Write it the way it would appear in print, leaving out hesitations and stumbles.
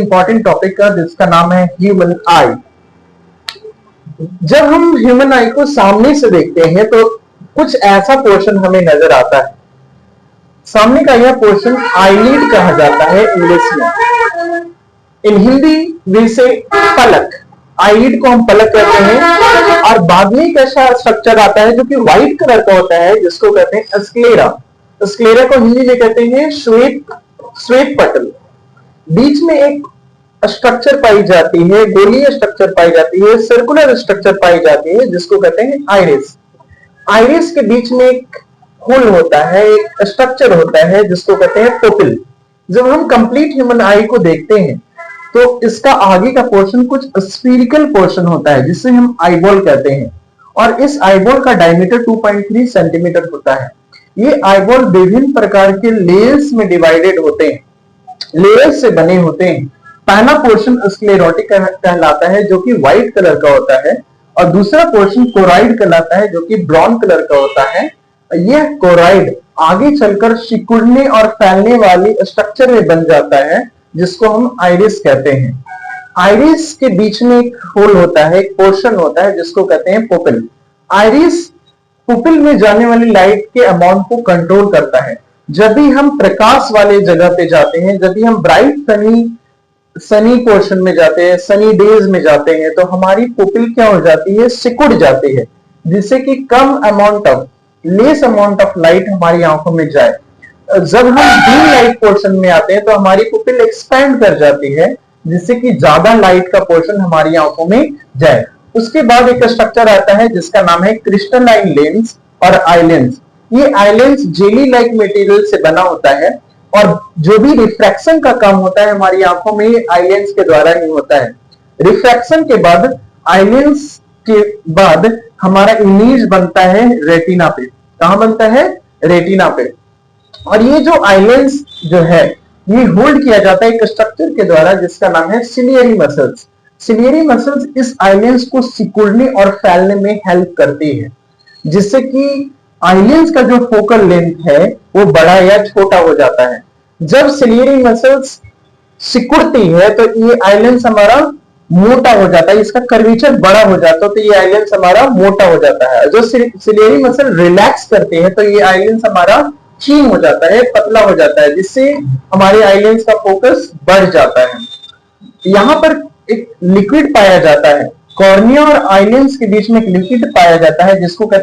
Important topic का जिसका नाम है ह्यूमन आई। जब हम ह्यूमन आई को सामने से देखते हैं तो कुछ ऐसा पोर्शन हमें नजर आता है। सामने का यह पोर्शन आईलिड कहा जाता है इंग्लिश में। इन हिंदी वे से पलक, आईलिड को हम पलक कहते हैं। और बाद में एक ऐसा स्ट्रक्चर आता है जो कि व्हाइट कलर का होता है जिसको कहते हैं स्क्लेरा। स्क्लेरा को हिंदी में कहते हैं श्वेत पटल। बीच में एक स्ट्रक्चर पाई जाती है, गोलीय स्ट्रक्चर पाई जाती है, सर्कुलर स्ट्रक्चर पाई जाती है जिसको कहते हैं आइरिस। आइरिस के बीच में एक होल होता है, एक स्ट्रक्चर होता है जिसको कहते हैं पुपिल। जब हम कंप्लीट ह्यूमन आई को देखते हैं तो इसका आगे का पोर्शन कुछ स्फीरिकल पोर्शन होता है जिसे हम आईबॉल कहते हैं। और इस आईबॉल का डायमीटर 2.3 सेंटीमीटर होता है। ये आईबॉल विभिन्न प्रकार के लेयर्स में डिवाइडेड होते हैं, लेयर्स से बने होते हैं। पहला पोर्शन स्क्लेरोटिक कहलाता है जो कि व्हाइट कलर का होता है, और दूसरा पोर्शन कोराइड कहलाता है जो कि ब्राउन कलर का होता है। यह कोराइड आगे चलकर सिकुड़ने और फैलने वाली स्ट्रक्चर में बन जाता है जिसको हम आइरिस कहते हैं। आइरिस के बीच में एक होल होता है, एक पोर्शन होता है जिसको कहते हैं पुपिल। आइरिस पुपिल में जाने वाली लाइट के अमाउंट को कंट्रोल करता है। जब भी हम प्रकाश वाले जगह पे जाते हैं, जब भी हम ब्राइट सनी पोर्शन में जाते हैं, सनी डेज में जाते हैं, तो हमारी पुपिल क्या हो जाती है, सिकुड़ जाती है, जिससे कि लेस अमाउंट ऑफ लाइट हमारी आंखों में जाए। जब हम डी लाइट पोर्शन में आते हैं तो हमारी पुपिल एक्सपैंड कर जाती है जिससे कि ज्यादा लाइट का पोर्शन हमारी आंखों में जाए। उसके बाद एक स्ट्रक्चर आता है जिसका नाम है क्रिस्टलाइन लेंस और आई लेंस। ये eye lens jelly like material से बना होता है, और जो भी रिफ्रैक्शन का काम होता है हमारी आंखों में आई लेंस के द्वारा ही होता है। रिफ्रैक्शन के बाद आई लेंस के बाद हमारा इमेज बनता है रेटिना पे। कहां बनता है? रेटिना पे। और ये जो आई लेंस जो है ये होल्ड किया जाता है एक स्ट्रक्चर के द्वारा जिसका नाम है सिलियरी मसल्स। सिलियरी मसल्स इस आई लेंस को सिकुड़ने और फैलने में हेल्प करती है, जिससे कि आई लेंस का जो फोकल लेंथ है वो बड़ा या छोटा हो जाता है। जब सिलियरी मसल्स सिकुड़ती है तो ये आई लेंस हमारा मोटा हो जाता है, इसका कर्वेचर बड़ा हो जाता है, तो ये आई लेंस हमारा मोटा हो जाता है। जो सिलियरी मसल रिलैक्स करते हैं तो ये आई लेंस हमारा क्षीण हो जाता है, पतला हो जाता है, जिससे हमारे आई लेंस का फोकस बढ़ जाता है। यहां पर एक लिक्विड पाया जाता है, कॉर्निया और आई लेंस के बीच में एक लिक्विड पाया जाता है जिसको कहते हैं